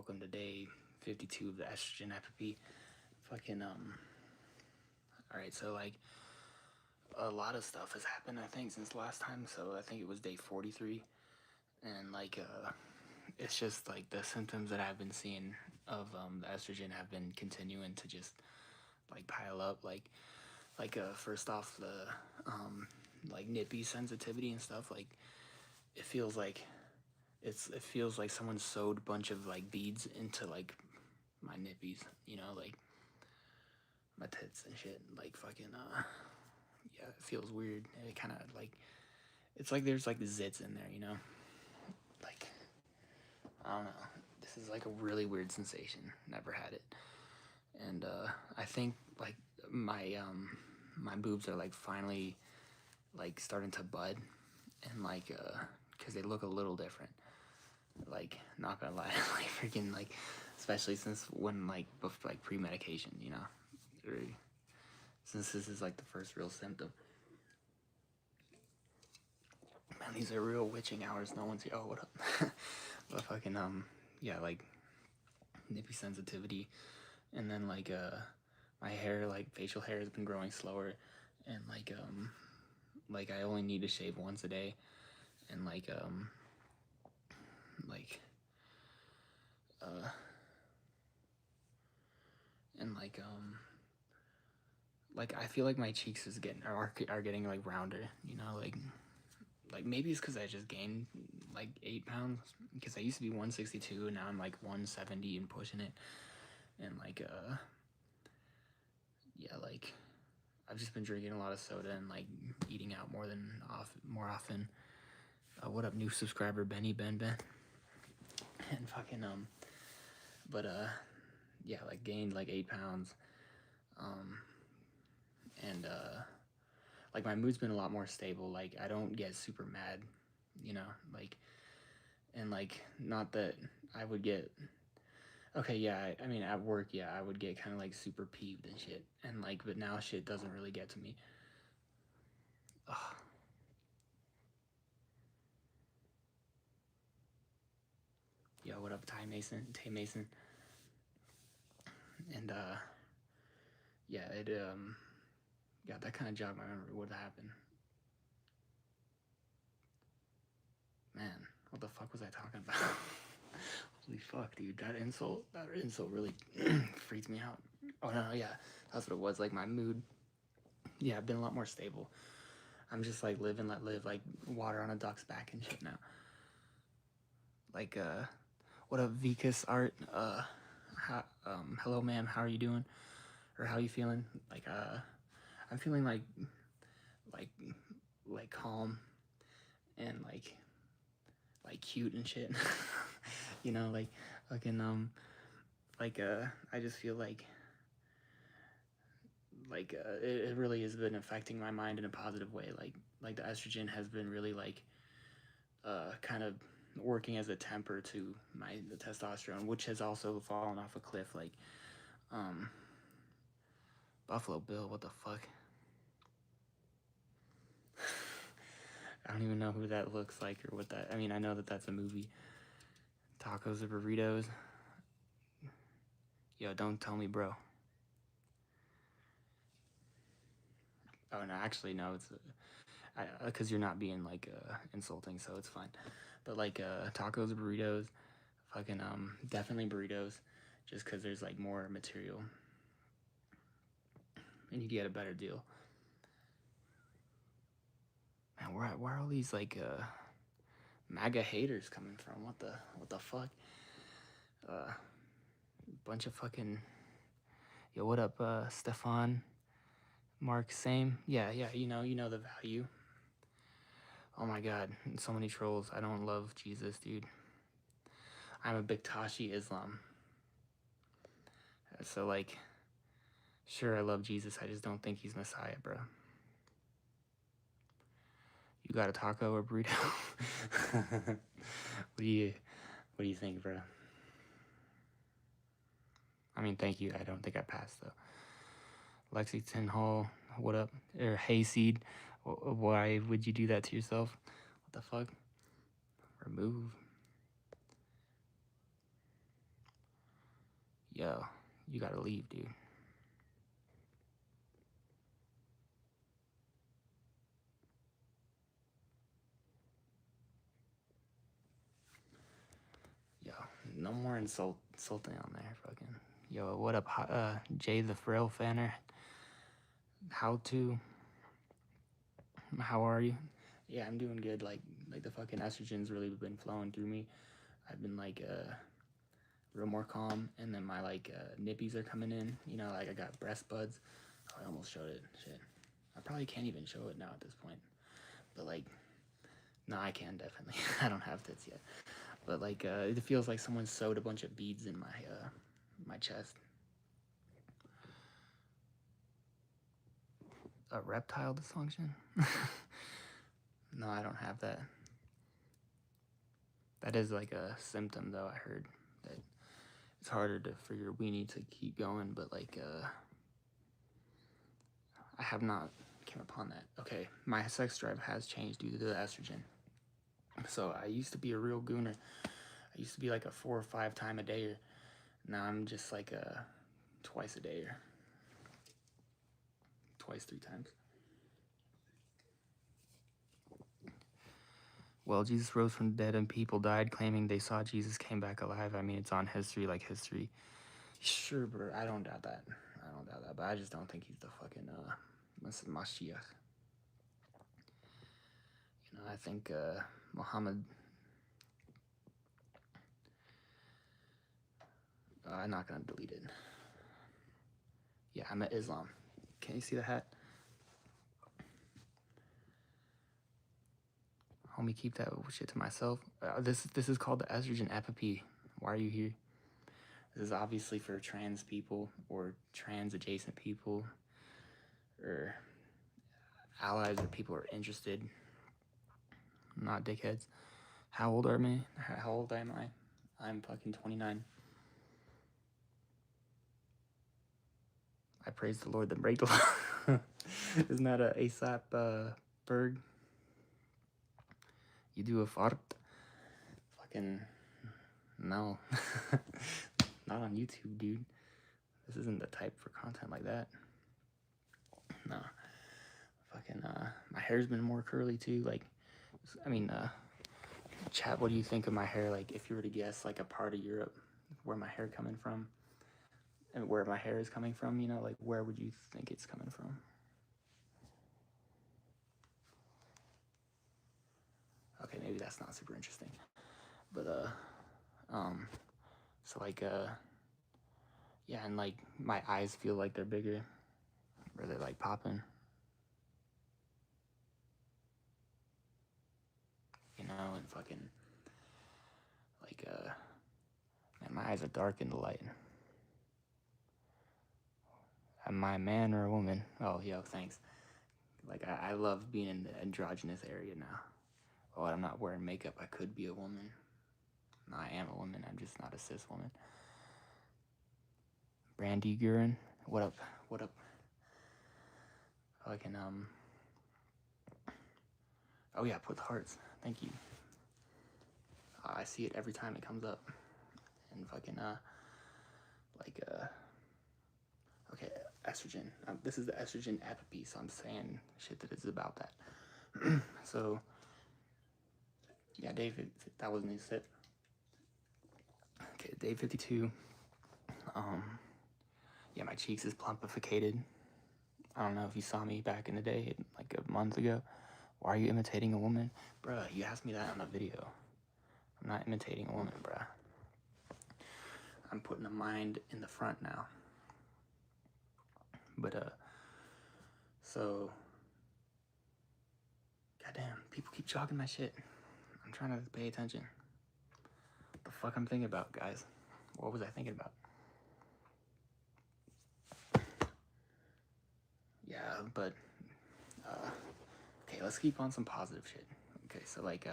welcome to day 52 of the Estrogen Epopee. Fucking, alright, so, like, a lot of stuff has happened, I think, since last time, so I think it was day 43, and, like, it's just, like, the symptoms that I've been seeing of, the estrogen have been continuing to just, like, pile up, first off, the, like, nippy sensitivity and stuff, like, it feels like it feels like someone sewed a bunch of like beads into like my nippies, you know, like my tits and shit. Like fucking yeah, it feels weird. It kind of like it's like there's like zits in there, you know. Like I don't know. This is like a really weird sensation. Never had it, and I think like my boobs are like finally like starting to bud, and like because they look a little different. Like, not gonna lie, like freaking like, especially since when like like pre-medication, you know, or since this is like the first real symptom. Man, these are real witching hours. No one's here. Oh, what up? But fucking yeah, like nippy sensitivity, and then like my hair, like facial hair, has been growing slower, and like I only need to shave once a day, and like uh and like I feel like my cheeks are getting like rounder, you know, like maybe it's because I just gained like 8 pounds, because I used to be 162 and now I'm like 170 and pushing it, and like yeah, like I've just been drinking a lot of soda and like eating out more often. What up, new subscriber Benny Ben, and fucking but yeah, like gained like 8 pounds, um and like my mood's been a lot more stable. Like I don't get super mad, you know, like, and like not that I would get okay, yeah, I mean at work, yeah, I would get kind of like super peeved and shit, and like but now shit doesn't really get to me. Ugh. Yo, what up, Tay Mason, and yeah, it yeah, that kind of jogged my memory. What happened, man? What the fuck was I talking about? Holy fuck, dude, that insult really freaked me out. Oh no, yeah, that's what it was. Like my mood, yeah, I've been a lot more stable. I'm just like live and let live, like water on a duck's back and shit now. Like what up, Vicus Art? Hello, ma'am. How are you doing? Or how are you feeling? Like I'm feeling like like calm and like cute and shit. You know, like fucking I just feel like it really has been affecting my mind in a positive way. Like the estrogen has been really like kind of working as a temper to the testosterone, which has also fallen off a cliff. Like um Buffalo Bill, what the fuck? I don't even know who that looks like or what that. I mean, I know that that's a movie. Tacos or burritos? Yo, don't tell me, bro. Oh no, actually no. It's because you're not being like insulting, so it's fine. But like tacos or burritos, fucking definitely burritos, just because there's like more material and you get a better deal. Man, where are all these like MAGA haters coming from? What the fuck? Bunch of fucking yo. What up, Stefan? Mark, same. Yeah, you know the value. Oh my god, so many trolls. I don't love Jesus, dude. I'm a big Tashi Islam. So like, sure, I love Jesus. I just don't think he's Messiah, bro. You got a taco or burrito? what do you think, bro? I mean, thank you. I don't think I passed though. Lexington Hall, what up? Or Hayseed, why would you do that to yourself? What the fuck? Remove. yo, you gotta leave, dude. Yo, no more insulting on there, fucking. Yo, what up, Jay the Frail Fanner? How are you? Yeah, I'm doing good. Like the fucking estrogen's really been flowing through me. I've been like real more calm, and then my like nippies are coming in. You know, like I got breast buds. Oh, I almost showed it. Shit, I probably can't even show it now at this point. But like, no, I can definitely. I don't have tits yet. But like, it feels like someone sewed a bunch of beads in my chest. A reptile dysfunction? No, I don't have that. That is like a symptom, though. I heard that it's harder for your weenie to keep going, but like, I have not came upon that. Okay, my sex drive has changed due to the estrogen. So I used to be a real gooner. I used to be like a 4 or 5 time a dayer. Now I'm just like a twice a dayer. Twice, 3 times. Well, Jesus rose from the dead and people died claiming they saw Jesus came back alive. I mean, it's on history like history. Sure, bro. I don't doubt that. But I just don't think he's the fucking Mashiach. You know, I think Muhammad. I'm not gonna delete it. Yeah, I'm at Islam. Can you see the hat? Homie, keep that shit to myself. This is called the Estrogen Epopee. Why are you here? This is obviously for trans people or trans adjacent people or allies or people who are interested. Not dickheads. How old am I? I'm fucking 29. I praise the Lord, then break the law. Isn't that a ASAP Berg? You do a fart? Fucking no. Not on YouTube, dude. This isn't the type for content like that. No. Fucking my hair's been more curly too. Like, I mean, chat, what do you think of my hair? Like, if you were to guess like a part of Europe where my hair coming from and where my hair is coming from, you know, like where would you think it's coming from? Okay, maybe that's not super interesting. But so like yeah, and like my eyes feel like they're bigger, or they're like popping. You know, and fucking like man, my eyes are dark in the light. Am I a man or a woman? Oh, yo, thanks. Like I love being in the androgynous area now. Oh, I'm not wearing makeup. I could be a woman. No, I am a woman. I'm just not a cis woman. Brandy Gurin, what up? What up? I can oh yeah, put the hearts. Thank you. I see it every time it comes up. And fucking like okay, estrogen. This is the Estrogen Epopee, so I'm saying shit that is about that. So yeah, David, that wasn't his sip. Okay, day 52. Yeah, my cheeks is plumpificated. I don't know if you saw me back in the day, like a month ago. Why are you imitating a woman? Bruh, you asked me that on a video. I'm not imitating a woman, bruh. I'm putting a mind in the front now. But, so, goddamn, people keep chalking my shit. I'm trying to pay attention. What the fuck I'm thinking about, guys? What was I thinking about? Yeah, but, okay, let's keep on some positive shit. Okay, so like,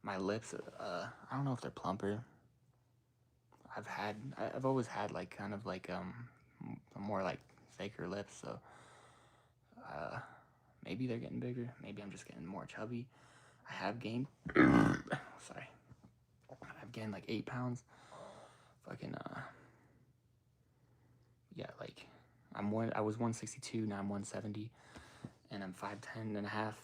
my lips, I don't know if they're plumper. I've always had like kind of like, more like faker lips, so, maybe they're getting bigger. Maybe I'm just getting more chubby. I have gained, sorry, I've gained like 8 pounds. fucking yeah, like I was 162, now I'm 170, and I'm 5'10 and a half,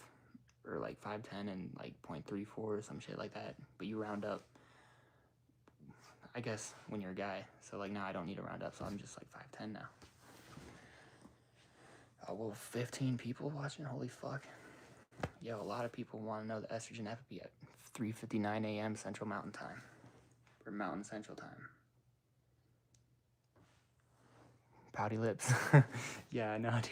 or like 5'10 and like 0.34 or some shit like that. But you round up, I guess, when you're a guy. So like now I don't need to round up, so I'm just like 5'10 now. Oh, well, 15 people watching, holy fuck. Yo, a lot of people want to know the Estrogen Epopee at 3:59 a.m. Central Mountain Time, or Mountain Central Time. Pouty lips. Yeah, I know, dude.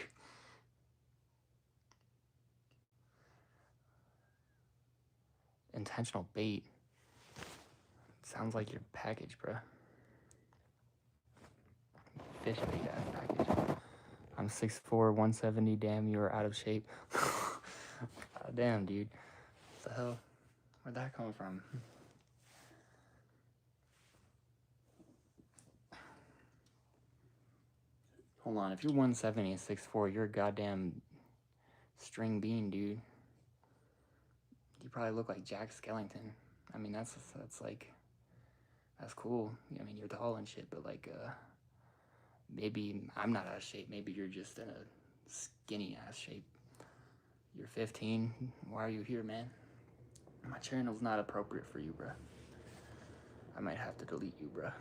Intentional bait. Sounds like your package, bro. Fish bait ass package. I'm 6'4", 170. Damn, you are out of shape. Damn, dude. What the hell? Where'd that come from? Hold on, if you're 170 and 6'4", you're a goddamn string bean, dude. You probably look like Jack Skellington. I mean, that's like, that's cool. I mean, you're tall and shit, but like, maybe I'm not out of shape. Maybe you're just in a skinny ass shape. You're 15. Why are you here, man? My channel's not appropriate for you, bruh. I might have to delete you, bruh.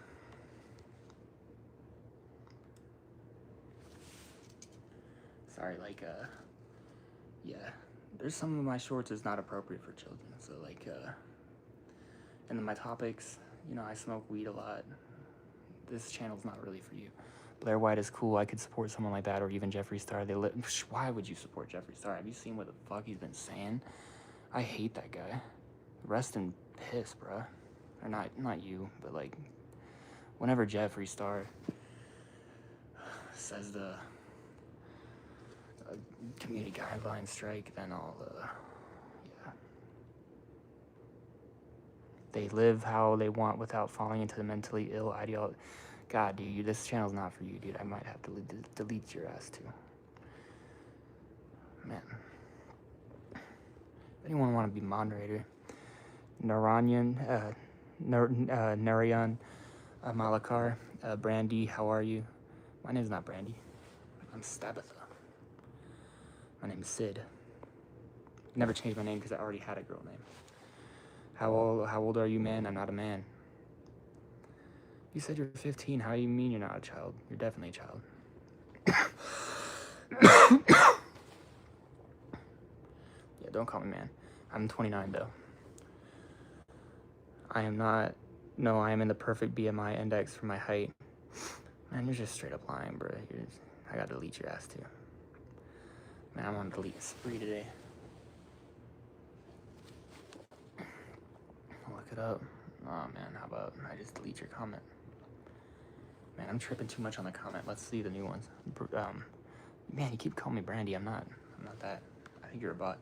Sorry, like, yeah. There's some of my shorts is not appropriate for children. So, like, and then my topics, you know, I smoke weed a lot. This channel's not really for you. Blair White is cool. I could support someone like that, or even Jeffree Star. Why would you support Jeffree Star? Have you seen what the fuck he's been saying? I hate that guy. Rest in piss, bruh. Or not you, but like, whenever Jeffree Star says the community guideline strike, then I'll, yeah. They live how they want without falling into the mentally ill ideology. God, dude, this channel's not for you, dude. I might have to delete your ass, too. Man. Anyone want to be moderator? Narayan, Malakar, Brandy, how are you? My name's not Brandy. I'm Stabatha. My name is Sid. Never changed my name because I already had a girl name. How old are you, man? I'm not a man. You said you're 15. How do you mean you're not a child? You're definitely a child. Yeah, don't call me man. I'm 29, though. I am not... No, I am in the perfect BMI index for my height. Man, you're just straight up lying, bro. I gotta delete your ass, too. Man, I'm on a delete spree today. I'll look it up. Oh, man, how about I just delete your comment? Man, I'm tripping too much on the comment. Let's see the new ones. Man, you keep calling me Brandy. I'm not that. I think you're a bot.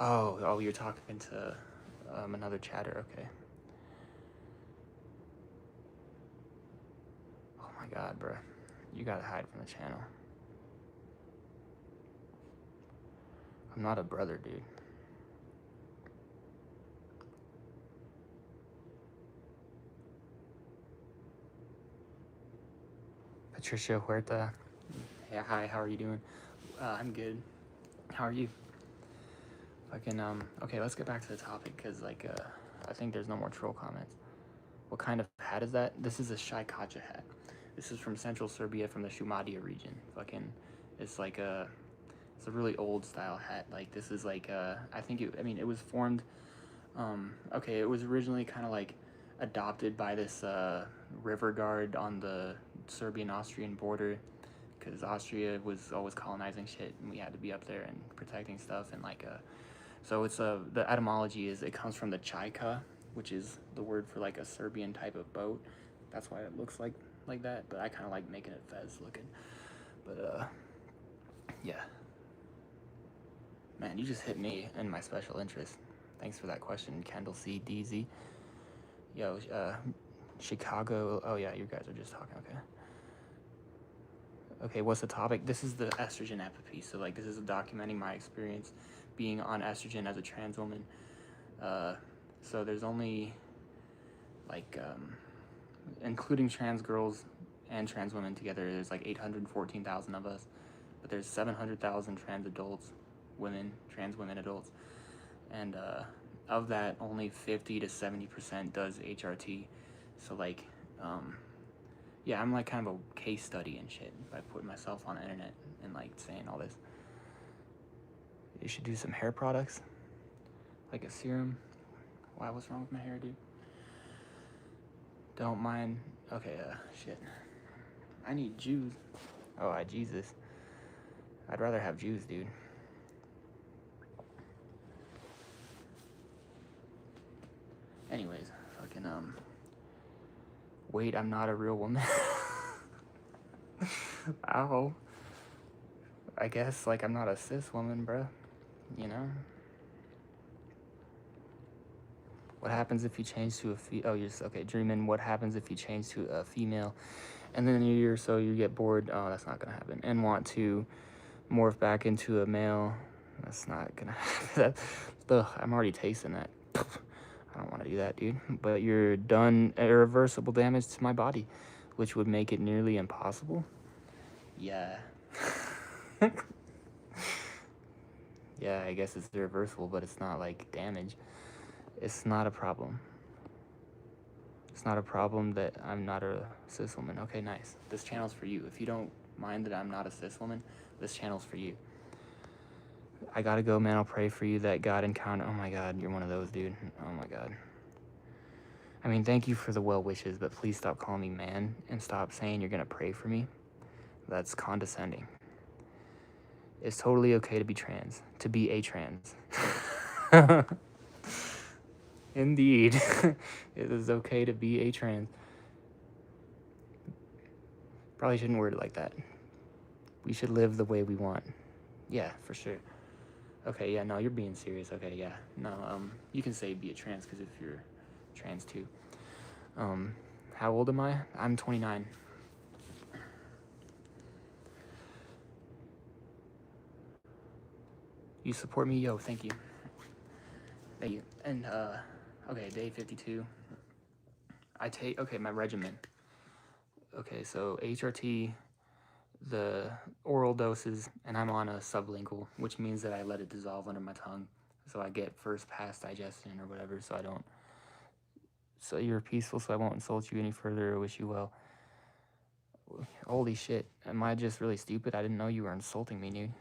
Oh, you're talking to another chatter. Okay. Oh my God, bro. You gotta hide from the channel. I'm not a brother, dude. Patricia Huerta. Hey, hi, how are you doing? I'm good. How are you? Fucking, okay, let's get back to the topic, because, like, I think there's no more troll comments. What kind of hat is that? This is a Shaikacha hat. This is from central Serbia, from the Šumadija region. Fucking, it's like it's a really old style hat. Like, this is like, it was formed, okay, it was originally kind of like adopted by this river guard on the Serbian-Austrian border, because Austria was always colonizing shit, and we had to be up there and protecting stuff, and like, so it's the etymology is it comes from the chaika, which is the word for like a Serbian type of boat. That's why it looks like that, but I kind of like making it fez looking. But yeah. Man, you just hit me in my special interest. Thanks for that question, Kendall C. DZ. Yo, Chicago. Oh yeah, you guys are just talking. Okay. Okay, what's the topic? This is the Estrogen Epopee. So like, this is documenting my experience being on estrogen as a trans woman. So there's only like including trans girls and trans women together, there's like 814,000 of us, but there's 700,000 trans adults, trans women adults, and of that, only 50 to 70% does HRT. So like, yeah, I'm like kind of a case study and shit by putting myself on the internet and like saying all this. You should do some hair products, like a serum. Wow, what's wrong with my hair, dude? Don't mind. Okay, shit. I need juice. Oh, Jesus. I'd rather have juice, dude. Anyways, fucking, wait, I'm not a real woman. Ow. I guess, like, I'm not a cis woman, bruh. You know? What happens if you change to a okay, dreaming. What happens if you change to a female and then in a year or so you get bored? Oh, that's not gonna happen. And want to morph back into a male? That's not gonna happen. Ugh, I'm already tasting that. I don't want to do that, dude. But you're done irreversible damage to my body, which would make it nearly impossible. Yeah. Yeah, I guess it's irreversible, but it's not like damage. It's not a problem. It's not a problem that I'm not a cis woman. Okay, nice. This channel's for you. If you don't mind that I'm not a cis woman, this channel's for you. I gotta go, man. I'll pray for you that God encounter. Oh my God, you're one of those, dude. Oh my God. I mean, thank you for the well wishes, but please stop calling me man and stop saying you're gonna pray for me. That's condescending. It's totally okay to be trans, to be a trans. Indeed, it is okay to be a trans. Probably shouldn't word it like that. We should live the way we want. Yeah, for sure. Okay, yeah, no, you're being serious. Okay, yeah, no, you can say be a trans because if you're trans too. How old am I? I'm 29. You support me? Yo, thank you. Thank you. And, okay, day 52. Okay, my regimen. Okay, so HRT, the oral doses, and I'm on a sublingual, which means that I let it dissolve under my tongue. So I get first pass digestion or whatever, so you're peaceful, so I won't insult you any further or wish you well. Holy shit, am I just really stupid? I didn't know you were insulting me, dude.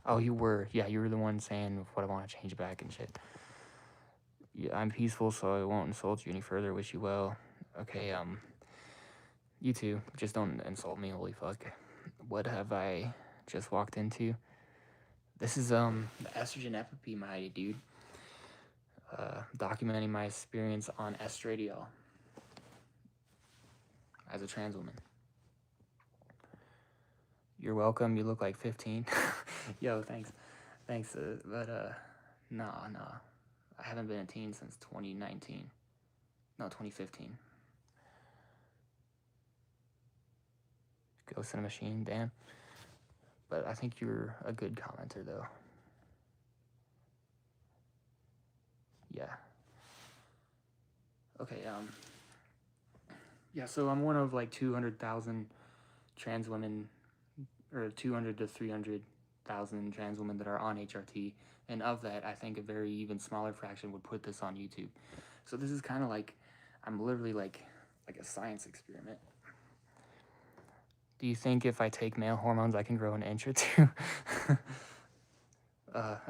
Oh, you were. Yeah, you were the one saying what I want to change back and shit. Yeah, I'm peaceful, so I won't insult you any further. Wish you well. Okay, you too. Just don't insult me, holy fuck. What have I just walked into? This is, the Estrogen Epopee, my dude. Documenting my experience on estradiol as a trans woman. You're welcome. You look like 15. Yo, thanks. Thanks, no. I haven't been a teen since 2019. No, 2015. Ghost in a Machine, damn. But I think you're a good commenter, though. Yeah. Okay, yeah, so I'm one of like 200,000 trans women, or 200 to 300,000 trans women that are on HRT, and of that, I think a very even smaller fraction would put this on YouTube. So this is kind of like, I'm literally like a science experiment. Do you think if I take male hormones, I can grow an inch or two?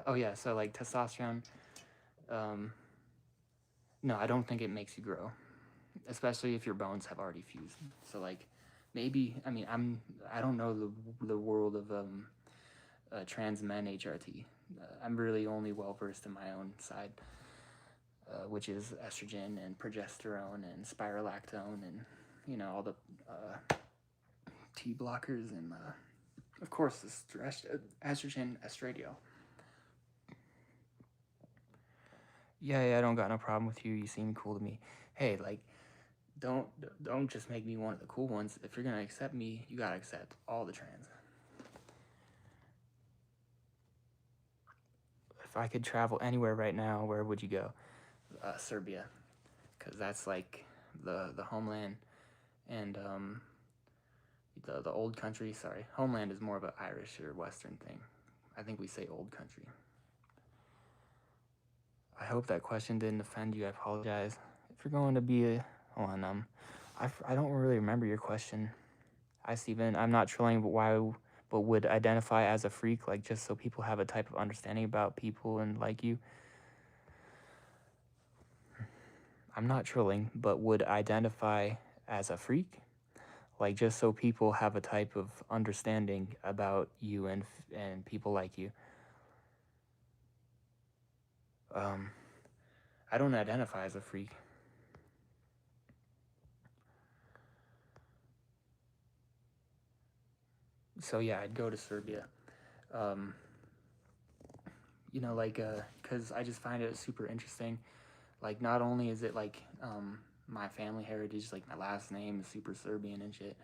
Oh yeah, so like testosterone, no, I don't think it makes you grow, especially if your bones have already fused. So like, maybe, I mean, I don't know the world of trans men HRT. I'm really only well versed in my own side, which is estrogen and progesterone and spirolactone and, you know, all the T blockers and of course the estrogen estradiol. Yeah, I don't got no problem with you. You seem cool to me. Hey, like, don't just make me one of the cool ones. If you're gonna accept me, you gotta accept all the trans. If I could travel anywhere right now, where would you go? Serbia, because that's like the homeland, and the old country. Sorry, homeland is more of an Irish or Western thing. I think we say old country. I hope that question didn't offend you. I apologize. If you're going to be a hold on, I don't really remember your question. Steven, I'm not trolling, but would identify as a freak, like just so people have a type of understanding about people and like you. I'm not trolling, but would identify as a freak, like just so people have a type of understanding about you and people like you. I don't identify as a freak. So yeah, I'd go to Serbia. You know, like, cause I just find it super interesting. Like, not only is it like my family heritage, like my last name is super Serbian and shit,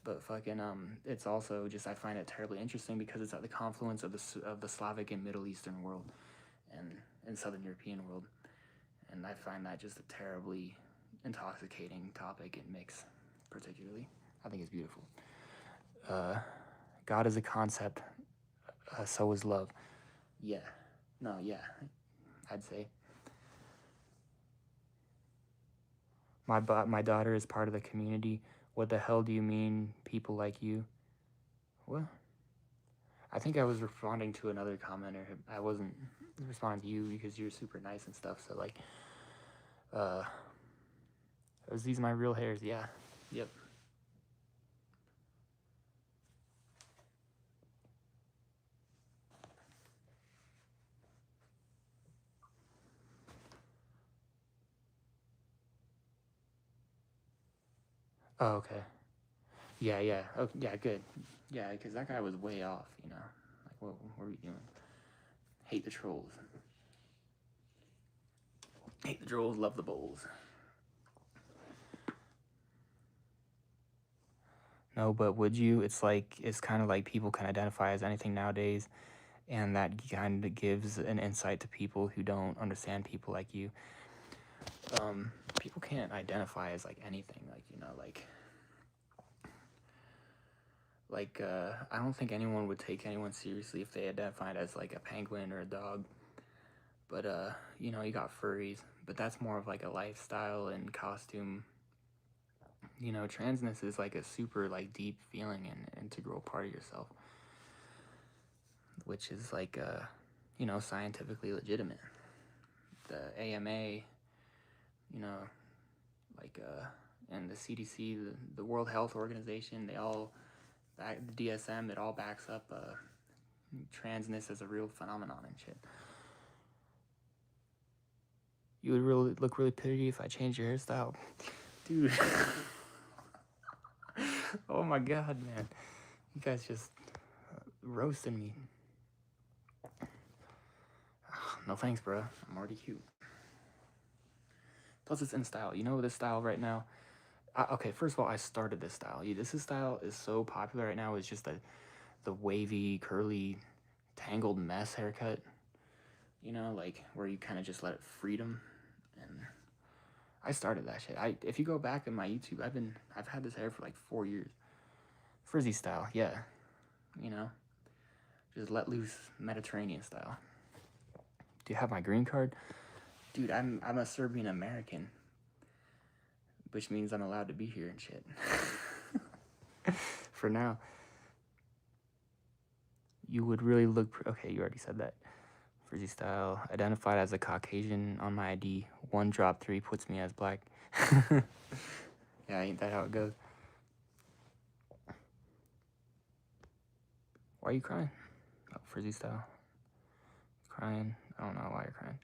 but fucking it's also just I find it terribly interesting because it's at the confluence of the Slavic and Middle Eastern world, and Southern European world, and I find that just a terribly intoxicating topic and mix, particularly. I think it's beautiful. God is a concept, so is love. Yeah, no, yeah, I'd say. My daughter is part of the community. What the hell do you mean, people like you? What? I think I was responding to another commenter. I wasn't responding to you because you're super nice and stuff. So like, are these my real hairs? Yeah. Yep. Oh, okay. Yeah, yeah. Oh, yeah, good. Yeah, because that guy was way off, you know. Like, what were you doing? Hate the trolls. Hate the trolls, love the bowls. No, but would you? It's kind of like people can identify as anything nowadays, and that kind of gives an insight to people who don't understand people like you. People can't identify as like anything, like, you know, I don't think anyone would take anyone seriously if they identified as like a penguin or a dog. But you know, you got furries, but that's more of like a lifestyle and costume. You know, transness is like a super like deep feeling and integral part of yourself, which is like you know, scientifically legitimate. The AMA, you know, like and the CDC, the World Health Organization, they all the DSM, it all backs up transness as a real phenomenon and shit. You would really look really pretty if I changed your hairstyle, dude. Oh my god, man, you guys just roasting me. No thanks, bro. I'm already cute. Plus, it's in style. You know this style right now. Okay, first of all, I started this style. This style is so popular right now. It's just the wavy, curly, tangled mess haircut. You know, like where you kind of just let it freedom. And I started that shit. If you go back in my YouTube, I've had this hair for like 4 years. Frizzy style, yeah. You know, just let loose Mediterranean style. Do you have my green card? Dude, I'm a Serbian American, which means I'm allowed to be here and shit. For now. You would really look... Okay, you already said that. Frizzy style. Identified as a Caucasian on my ID. 1 drop 3 puts me as black. Yeah, ain't that how it goes? Why are you crying? Oh, frizzy style. Crying. I don't know why you're crying.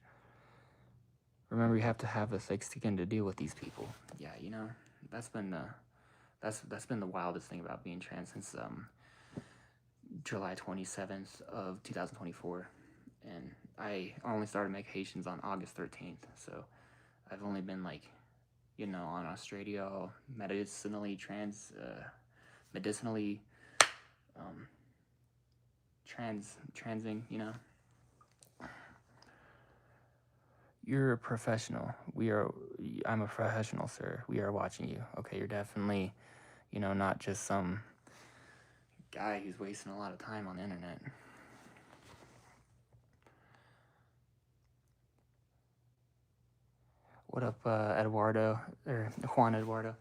Remember, you have to have a thick skin to deal with these people. Yeah, you know, that's been the wildest thing about being trans since July 27th of 2024, and I only started medications on August 13th. So I've only been like, you know, on Australia, medicinally transing, you know. You're a professional. I'm a professional, sir. We are watching you. Okay, you're definitely, not just some guy who's wasting a lot of time on the internet. What up, Eduardo, or Juan Eduardo?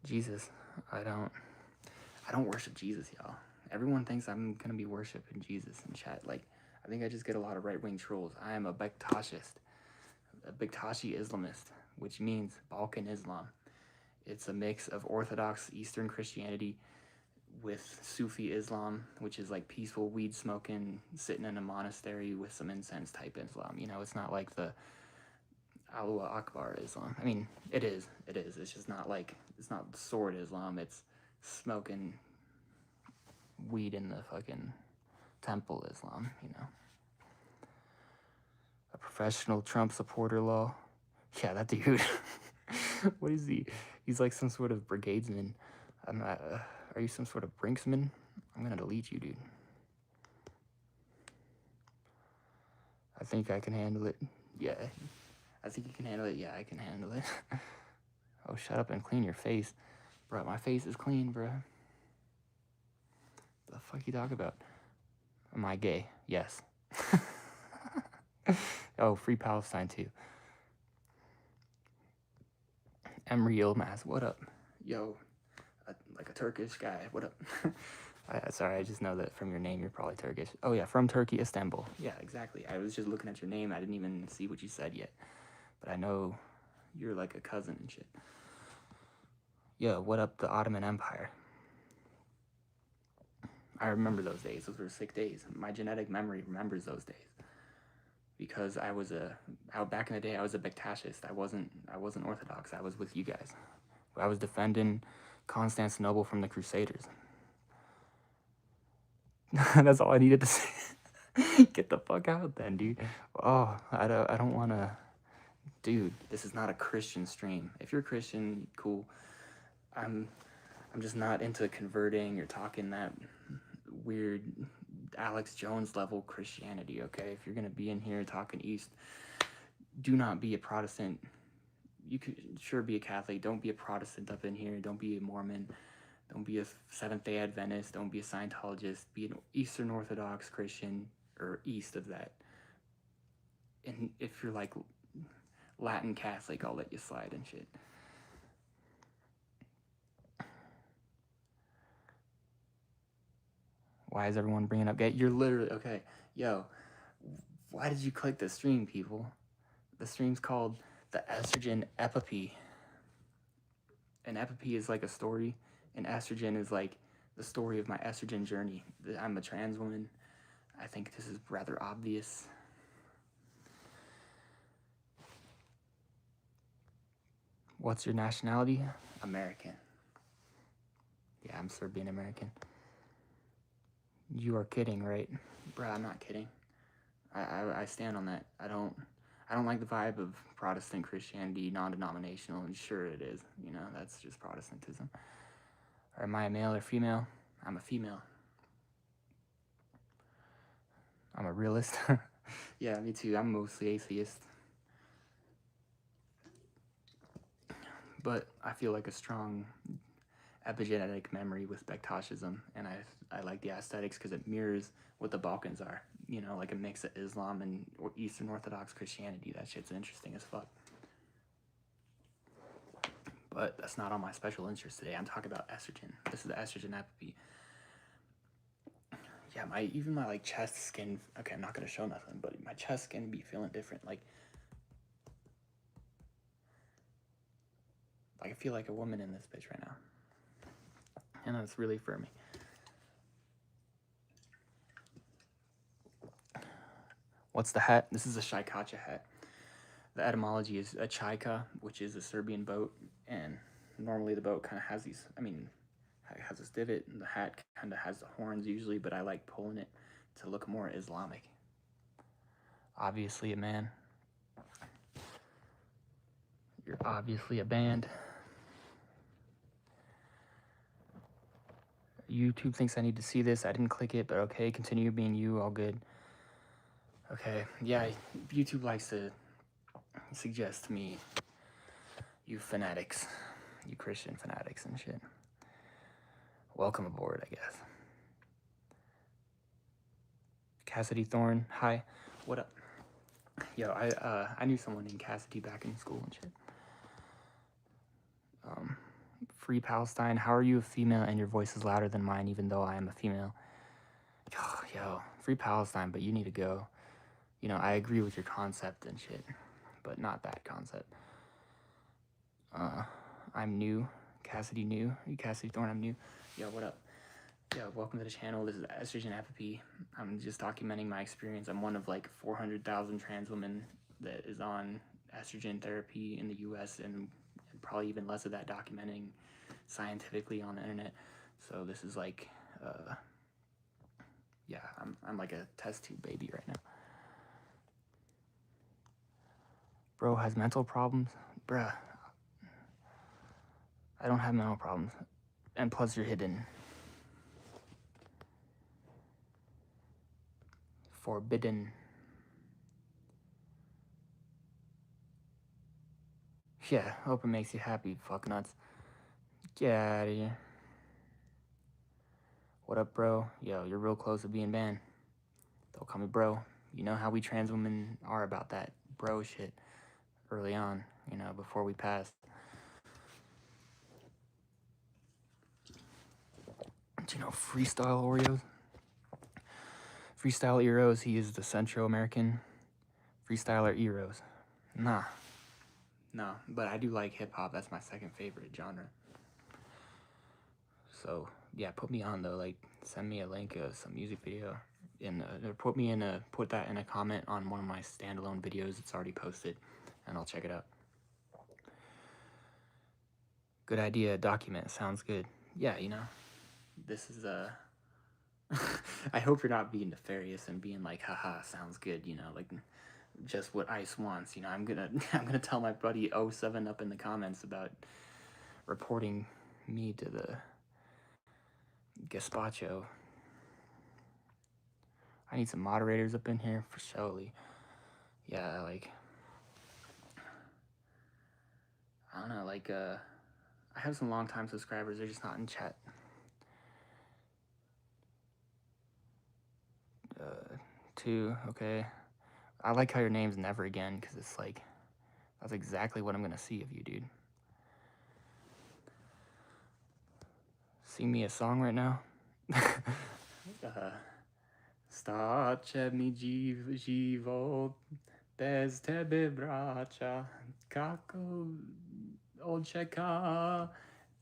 Jesus, I don't worship Jesus, y'all. Everyone thinks I'm gonna be worshiping Jesus in chat. Like, I think I just get a lot of right-wing trolls. I am a Bektashist, a Bektashi Islamist, which means Balkan Islam. It's a mix of Orthodox Eastern Christianity with Sufi Islam, which is like peaceful weed smoking, sitting in a monastery with some incense type Islam. It's not like the Allahu Akbar Islam. I mean, it is. It's just not like, it's not sword Islam. It's smoking weed in the fucking temple Islam, A professional Trump supporter law. Yeah, that dude. What is he? He's like some sort of brigadesman. I'm not, are you some sort of brinksman? I'm gonna delete you, dude. I think I can handle it. Yeah. I think you can handle it. Yeah, I can handle it. Oh, shut up and clean your face. Bro, my face is clean, bro. The fuck you talk about? Am I gay? Yes. Oh, free Palestine too. Emre Yilmaz, what up? Yo, like a Turkish guy, what up? Sorry, I just know that from your name you're probably Turkish. Oh yeah, from Turkey, Istanbul. Yeah, exactly. I was just looking at your name. I didn't even see what you said yet. But I know you're like a cousin and shit. Yo, what up, the Ottoman Empire? I remember those days. Those were sick days. My genetic memory remembers those days. Because back in the day, I was a Bektashist. I wasn't Orthodox. I was with you guys. I was defending Constantinople from the Crusaders. That's all I needed to say. Get the fuck out then, dude. Oh, I don't want to. Dude, this is not a Christian stream. If you're Christian, cool. I'm just not into converting or talking that weird Alex Jones level Christianity, okay? If you're gonna be in here talking East, do not be a Protestant. You could sure be a Catholic. Don't be a Protestant up in here. Don't be a Mormon. Don't be a Seventh-day Adventist. Don't be a Scientologist. Be an Eastern Orthodox Christian or east of that. And if you're like Latin Catholic, I'll let you slide and shit. Why is everyone bringing up gay? You're literally, okay, yo, why did you click the stream, people? The stream's called the Estrogen Epopee. An epopee is like a story, and estrogen is like the story of my estrogen journey. I'm a trans woman. I think this is rather obvious. What's your nationality? American. Yeah, I'm Serbian American. You are kidding, right? Bruh, I'm not kidding. I stand on that. I don't like the vibe of Protestant Christianity, non-denominational, and sure it is. That's just Protestantism. Or am I a male or female? I'm a female. I'm a realist. Yeah, me too. I'm mostly atheist. But I feel like a strong epigenetic memory with Bektashism, and I like the aesthetics because it mirrors what the Balkans are. Like a mix of Islam and Eastern Orthodox Christianity. That shit's interesting as fuck. But that's not on my special interest today. I'm talking about estrogen. This is the Estrogen Epopee. Yeah, even my like chest skin. Okay, I'm not gonna show nothing, but my chest skin be feeling different. Like I feel like a woman in this bitch right now, and that's really for me. What's the hat? This is a Shaikacha hat. The etymology is a Chaika, which is a Serbian boat, and normally the boat kind of has these. It has this divot, and the hat kind of has the horns usually, but I like pulling it to look more Islamic. Obviously a man. You're obviously a band. YouTube thinks I need to see this. I didn't click it, but okay, continue being you, all good. Okay, yeah, YouTube likes to suggest to me, you fanatics, you Christian fanatics and shit. Welcome aboard, I guess. Cassidy Thorne, hi, what up? Yo, I knew someone named Cassidy back in school and shit. Free Palestine, how are you a female and your voice is louder than mine even though I am a female? Yo, free Palestine, but you need to go. You know, I agree with your concept and shit, but not that concept. I'm new. Cassidy new. You Cassidy Thorne, I'm new. Yo, what up? Yo, welcome to the channel. This is Estrogen Epopee. I'm just documenting my experience. I'm one of like 400,000 trans women that is on estrogen therapy in the US, and probably even less of that documenting scientifically on the internet. So this is like, yeah, I'm like a test tube baby right now. Bro has mental problems? Bruh, I don't have mental problems. And plus you're hidden. Forbidden. Yeah, hope it makes you happy, fuck nuts. Get out of here. What up, bro? Yo, you're real close to being banned. Don't call me bro. You know how we trans women are about that bro shit early on, you know, before we passed. Do you know Freestyle Oreos? Freestyle Eros, he is the Central American freestyler Eros. Nah. No, but I do like hip hop. That's my second favorite genre. So, yeah, put me on though. Like, send me a link of some music video. Or put that in a comment on one of my standalone videos. It's already posted, and I'll check it out. Good idea. Document. Sounds good. Yeah, you know, this is I hope you're not being nefarious and being like, haha, sounds good, you know, like just what ICE wants. You know, I'm gonna tell my buddy 07 up in the comments about reporting me to the gazpacho. I need some moderators up in here for surely. Yeah, like, I don't know, like, I have some long-time subscribers, they're just not in chat. 2, okay. I like how your name's Never Again, because it's like, that's exactly what I'm gonna see of you, dude. Sing me a song right now. Starcze mi život bez tebe, bracia, kako očeka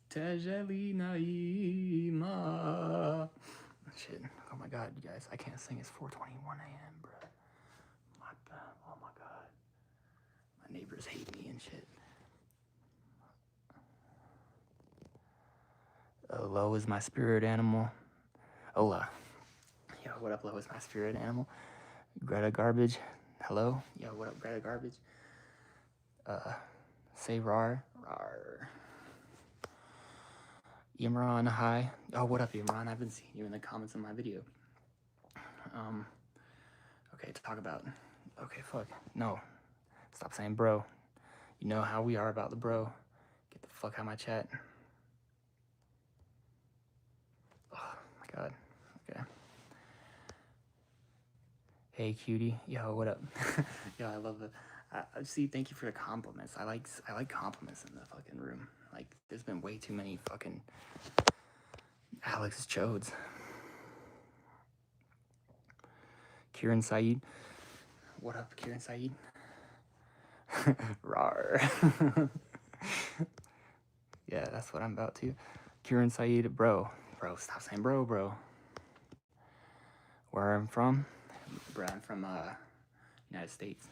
teželina ima. Shit, oh my god, you guys, I can't sing. It's 4:21 a.m., bro. Oh my god. My neighbors hate me and shit. Lo is my spirit animal. Ola. Yo, what up, Lo is my spirit animal? Greta Garbage. Hello? Yo, what up, Greta Garbage? Say rar. Rar. Imran, hi. Oh, what up, Imran? I've been seeing you in the comments of my video. Okay, to talk about. Okay, fuck. No. Stop saying bro. You know how we are about the bro. Get the fuck out of my chat. Oh my god. Okay. Hey, cutie. Yo, what up? Yo, I love the. See, thank you for the compliments. I like compliments in the fucking room. Like, there's been way too many fucking Alex Chodes. Kieran Saeed. What up, Kieran Saeed? Rar. Yeah, that's what I'm about to. Kieran Saeed, bro. Bro, stop saying bro, bro. Where I'm from? Bro, I'm from, United States.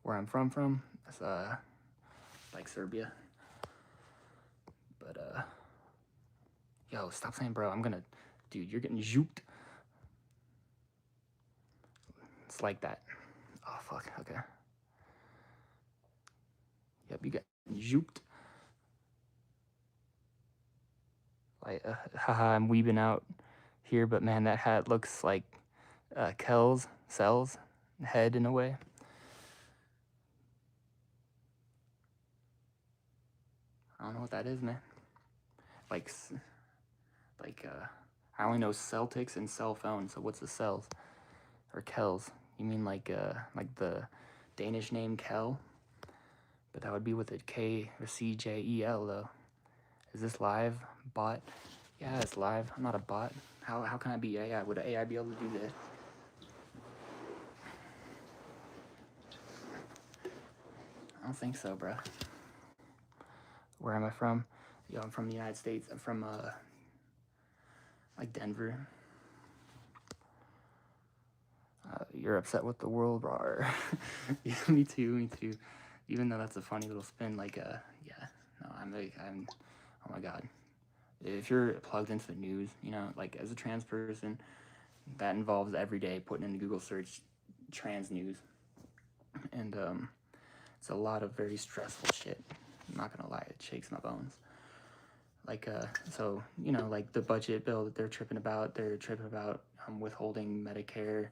Where I'm from? That's, like Serbia. But, yo, stop saying bro. I'm gonna, dude, you're getting zooped. It's like that. Oh, fuck, okay. Yep, you got zooped. Like, haha, I'm weebing out. here, but man, that hat looks like Kel's Cell's head in a way. I don't know what that is, man. Like, I only know Celtics and cell phone. So what's the cells or Kells? You mean like the Danish name Kel? But that would be with a K or CJEL though. Is this live? Bot? Yeah, it's live. I'm not a bot. How can I be AI? Would AI be able to do this? I don't think so, bro. Where am I from? Yo, I'm from the United States. I'm from like Denver. You're upset with the world, bro. Yeah, me too. Even though that's a funny little spin, like, yeah, no, I'm, oh my God. If you're plugged into the news, you know, like as a trans person, that involves every day putting in the Google search trans news. And it's a lot of very stressful shit. I'm not gonna lie, it shakes my bones. Like, so, you know, like the budget bill that they're tripping about withholding Medicare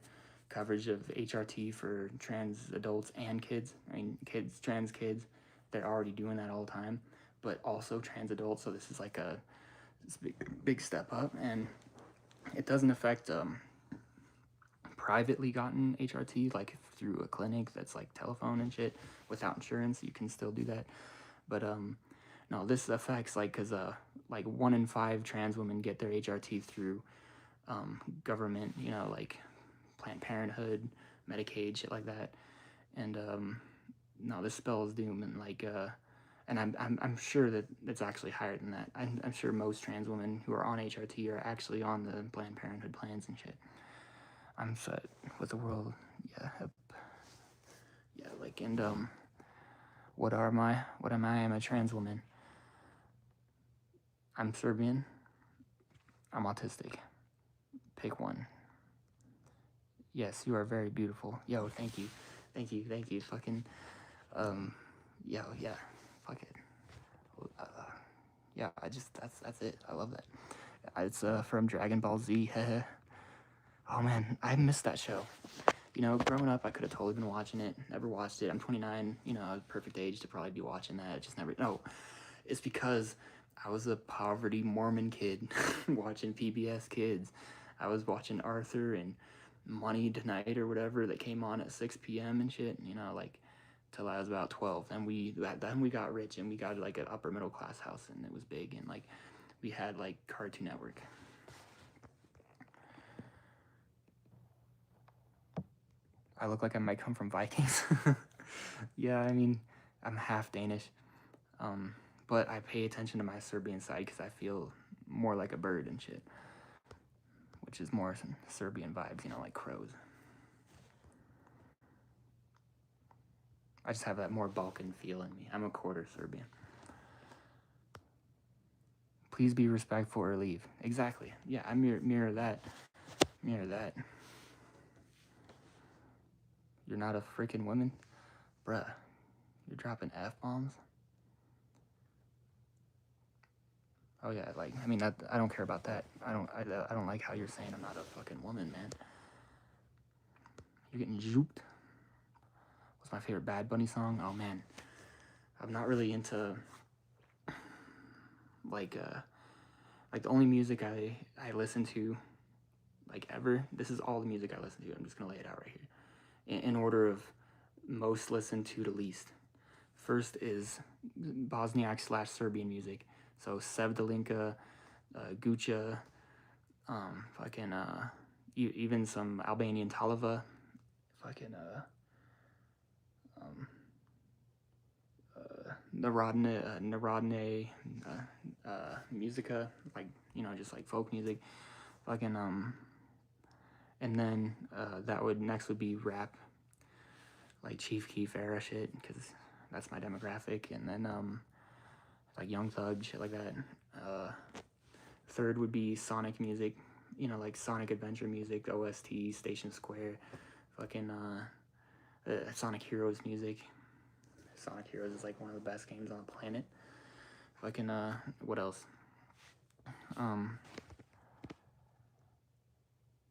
coverage of HRT for trans adults and kids. I mean, trans kids, they're already doing that all the time, but also trans adults. So this is like a big step up, and it doesn't affect privately gotten HRT, like through a clinic that's like telephone and shit without insurance. You can still do that, but no, this affects like, because like 1 in 5 trans women get their HRT through government, you know, like Planned Parenthood, Medicaid, shit like that. And no, this spells doom. And like and I'm sure that it's actually higher than that. I'm sure most trans women who are on HRT are actually on the Planned Parenthood plans and shit. I'm set with the world. Yeah, like, and what am I? I'm a trans woman. I'm Serbian. I'm autistic. Pick one. Yes, you are very beautiful. Yo, thank you. Fucking, yo, yeah, fuck it. Yeah, that's it. I love that. It's from Dragon Ball Z. Oh man, I missed that show. You know, growing up, I could have totally been watching it. Never watched it. I'm 29. You know, I was perfect age to probably be watching that. Just never. No, it's because I was a poverty Mormon kid watching PBS Kids. I was watching Arthur and Money Tonight or whatever that came on at 6 p.m. and shit. You know, like till I was about 12. And then we got rich and we got like an upper middle class house and it was big, and like we had like Cartoon Network. I look like I might come from Vikings. Yeah, I mean, I'm half Danish. But I pay attention to my Serbian side because I feel more like a bird and shit, which is more Serbian vibes, you know, like crows. I just have that more Balkan feel in me. I'm a quarter Serbian. Please be respectful or leave. Exactly. Yeah, I mirror that. Mirror that. You're not a freaking woman? Bruh, you're dropping F-bombs? Oh yeah, like, I mean, I don't care about that. I don't like how you're saying I'm not a fucking woman, man. You're getting zooped. What's my favorite Bad Bunny song? Oh man, I'm not really into like the only music I listen to like ever. This is all the music I listen to. I'm just gonna lay it out right here in order of most listened to least. First is Bosniak / Serbian music. So Sevdalinka, Gucha, fucking even some Albanian Talava, fucking Narodne Musica, like, you know, just like folk music, fucking and then that would next would be rap, like Chief Keef era shit, because that's my demographic, and then like Young Thug, shit like that. Third would be Sonic music, you know, like Sonic Adventure music, OST, Station Square, fucking Sonic Heroes music. Sonic Heroes is like one of the best games on the planet. Fucking what else?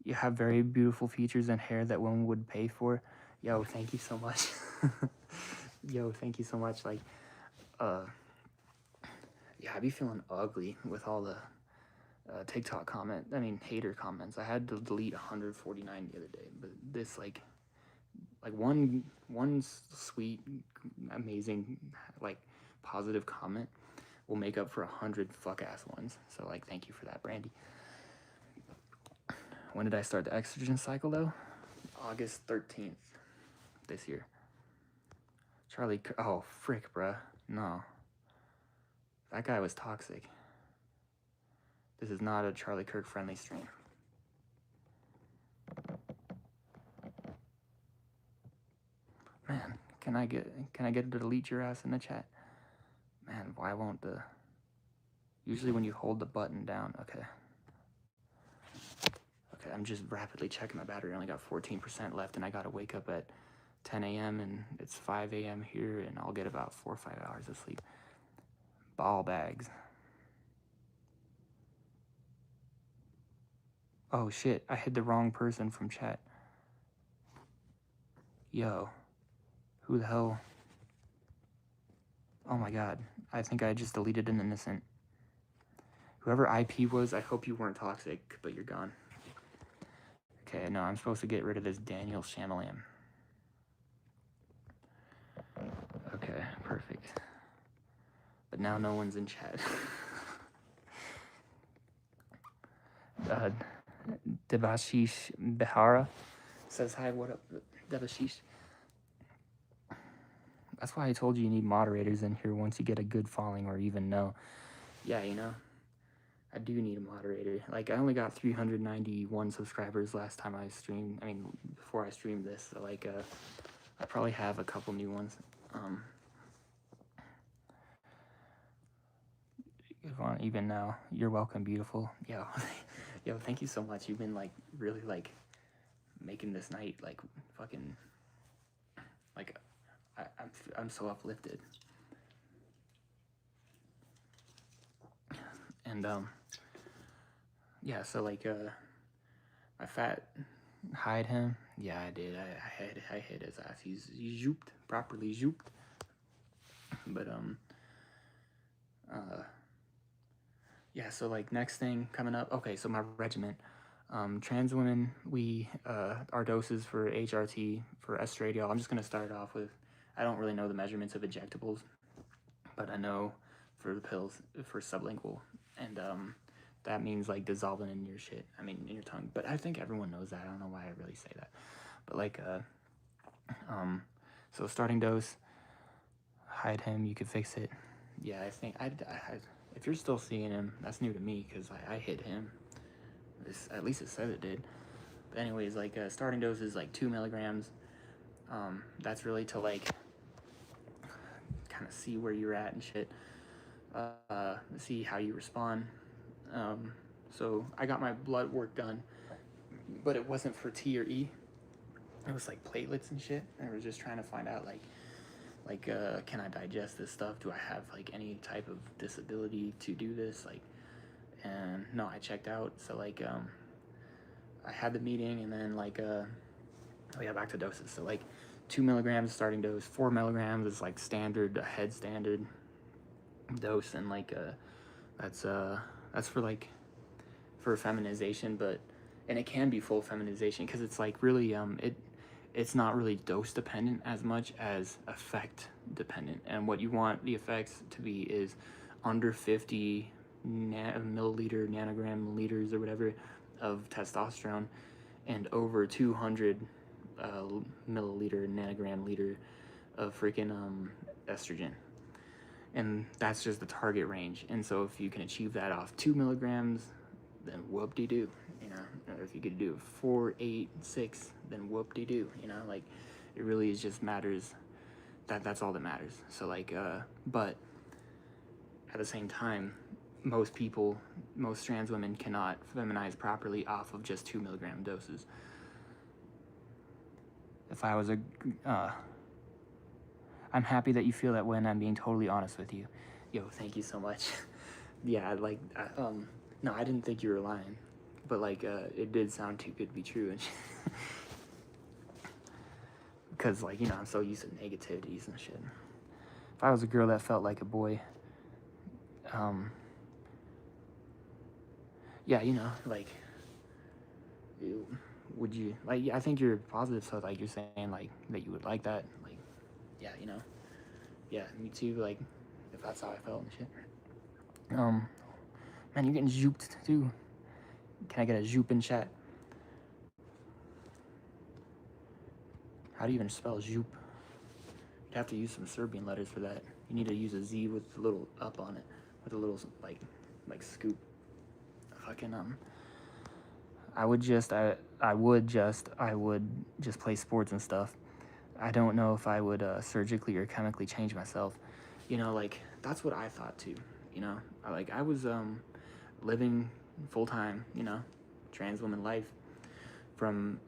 You have very beautiful features and hair that women would pay for. Yo, thank you so much. Yo, thank you so much. Like, yeah, I be feeling ugly with all the TikTok hater comments. I had to delete 149 the other day, but this like one sweet, amazing, like positive comment will make up for 100 fuck ass ones. So like, thank you for that, Brandy. When did I start the estrogen cycle though? August 13th this year. Charlie, oh frick, bruh, no, that guy was toxic. This is not a Charlie Kirk friendly stream. Man, can I get to delete your ass in the chat? Man, why won't the... Usually when you hold the button down, okay. Okay, I'm just rapidly checking my battery. I only got 14% left, and I gotta wake up at 10 a.m. and it's 5 a.m. here, and I'll get about 4 or 5 hours of sleep. Ball bags. Oh shit, I hit the wrong person from chat. Yo, who the hell? Oh my god, I think I just deleted an innocent. Whoever IP was, I hope you weren't toxic, but you're gone. Okay, no, I'm supposed to get rid of this Daniel Shamalam. Okay, perfect. But now no one's in chat. Devashish Behara says, hi, what up, Devashish? That's why I told you need moderators in here once you get a good following or even know. Yeah, you know, I do need a moderator. Like, I only got 391 subscribers last time I streamed. I mean, before I streamed this. So, like, I probably have a couple new ones. Even now, you're welcome, beautiful. Yo, yo, thank you so much. You've been, like, really, like, making this night, like, fucking, like, I'm so uplifted. And, yeah, so, like, my fat hide him. Yeah, I did. I hit his ass. He's zooped, properly zooped. But, yeah, so, like, next thing coming up. Okay, so my regimen. Trans women, our doses for HRT, for estradiol, I'm just going to start off with, I don't really know the measurements of injectables, but I know for the pills, for sublingual, and that means, like, dissolving in your shit, I mean, in your tongue, but I think everyone knows that. I don't know why I really say that, but, like, so starting dose, hide him, you could fix it. Yeah, I think, if you're still seeing him, that's new to me, because I hit him. At least it said it did. But anyways, like, starting dose is like 2 milligrams. That's really to, like, kind of see where you're at and shit. See how you respond. So I got my blood work done, but it wasn't for T or E. It was like platelets and shit. I was just trying to find out, like, can I digest this stuff? Do I have, like, any type of disability to do this? Like, and no, I checked out. So, like, I had the meeting, and then, like, oh yeah, back to doses. So, like, 2 milligrams starting dose, 4 milligrams is, like, standard, head standard dose, and, like, that's for, like, for feminization, but, and it can be full feminization, because it's, like, really, it's not really dose dependent as much as effect dependent, and what you want the effects to be is under 50 milliliter, nanogram liters, or whatever, of testosterone, and over 200 milliliter, nanogram liter of freaking estrogen. And that's just the target range. And so if you can achieve that off 2 milligrams, then whoop-de-doo, you know. Or if you could do 4, 8, 6, then whoop-de-doo, you know. Like, it really is just matters, that's all that matters. So, like, but at the same time, most trans women cannot feminize properly off of just 2 milligram doses. If I was I'm happy that you feel that way, and I'm being totally honest with you. Yo, thank you so much. Yeah, like, no, I didn't think you were lying. but like it did sound too good to be true, and because like I'm so used to negativities and shit. If I was a girl that felt like a boy, yeah, like, would you like? I think you're positive, so like you're saying like that you would like that, like, yeah, yeah, me too. Like, if that's how I felt and shit. Man, you're getting zooped too. Can I get a zoop in chat? How do you even spell zoop? You'd have to use some Serbian letters for that. You need to use a Z with a little up on it, with a little like scoop. Fucking I would just play sports and stuff. I don't know if I would surgically or chemically change myself. Like that's what I thought too. I was living full time, trans woman life from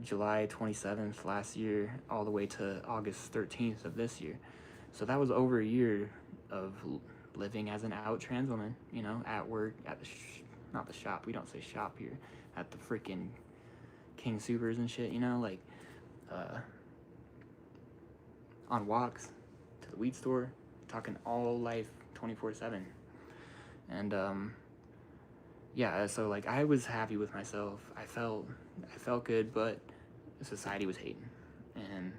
July 27th last year all the way to August 13th of this year. So that was over a year of living as an out trans woman, at work, at the not the shop. We don't say shop here. At the freaking King Supers and shit, like on walks to the weed store, talking all life 24/7. And yeah, so like I was happy with myself. I felt good, but society was hating. And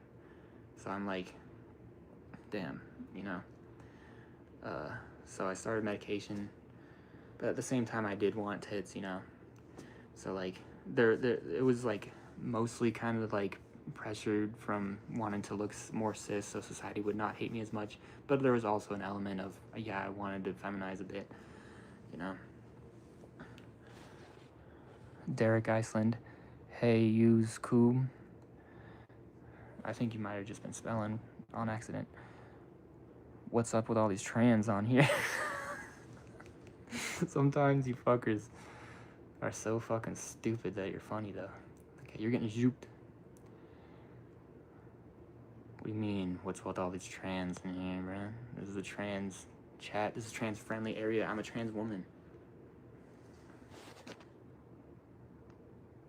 so I'm like, damn, so I started medication, but at the same time I did want tits, so like there it was like mostly kind of like pressured from wanting to look more cis so society would not hate me as much, but there was also an element of yeah, I wanted to feminize a bit, Derek Iceland, hey, use Koob. I think you might have just been spelling on accident. What's up with all these trans on here? Sometimes you fuckers are so fucking stupid that you're funny though. Okay, you're getting zooped. What do you mean? What's with all these trans in here, bro? This is a trans chat. This is a trans friendly area. I'm a trans woman.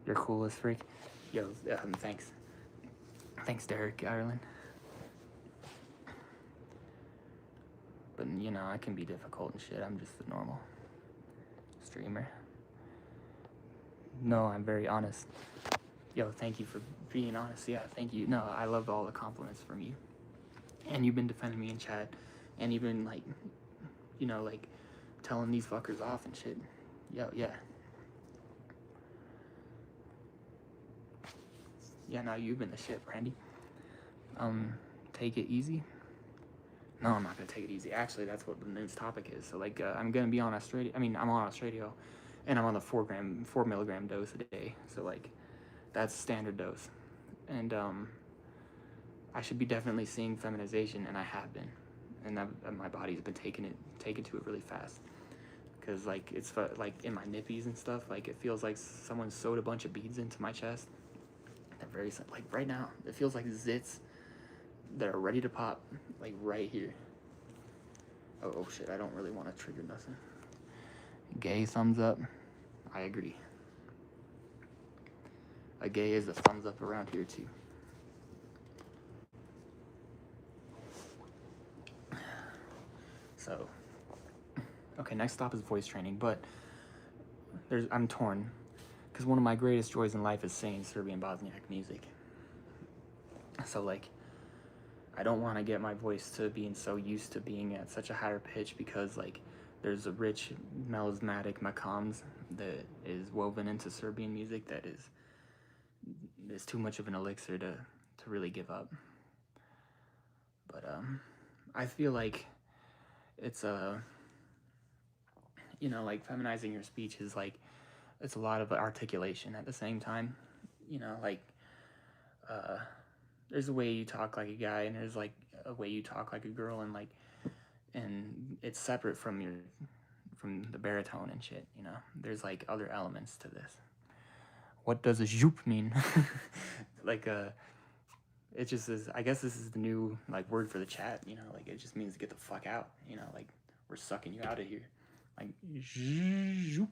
You're cool as freak. Yo, thanks. Thanks, Derek Ireland. But I can be difficult and shit. I'm just a normal streamer. No, I'm very honest. Yo, thank you for being honest. Yeah, thank you. No, I love all the compliments from you. And you've been defending me in chat. And you've been like, like telling these fuckers off and shit. Yo, yeah. Yeah, no, you've been the shit, Brandy. Take it easy. No, I'm not gonna take it easy. Actually, that's what the news topic is. So like, I'm gonna be on Australia. I'm on Australia, and I'm on the 4 milligram dose a day. So like, that's standard dose, and I should be definitely seeing feminization, and I have been, and my body's been taken to it really fast, because like it's like in my nippies and stuff. Like it feels like someone sewed a bunch of beads into my chest. They're very like right now. It feels like zits that are ready to pop, like right here. Oh shit, I don't really want to trigger nothing. Gay thumbs up. I agree. A gay is a thumbs up around here too. So, okay, next stop is voice training, but I'm torn, because one of my greatest joys in life is singing Serbian Bosniak music. So like, I don't want to get my voice to being so used to being at such a higher pitch, because like there's a rich melismatic makams that is woven into Serbian music that is too much of an elixir to really give up. But I feel like it's like feminizing your speech is like, it's a lot of articulation at the same time, like there's a way you talk like a guy, and there's like a way you talk like a girl, and like, and it's separate from the baritone and shit, there's like other elements to this. What does a zoop mean? Like it just is, I guess this is the new like word for the chat, like it just means get the fuck out, like we're sucking you out of here, like zoop,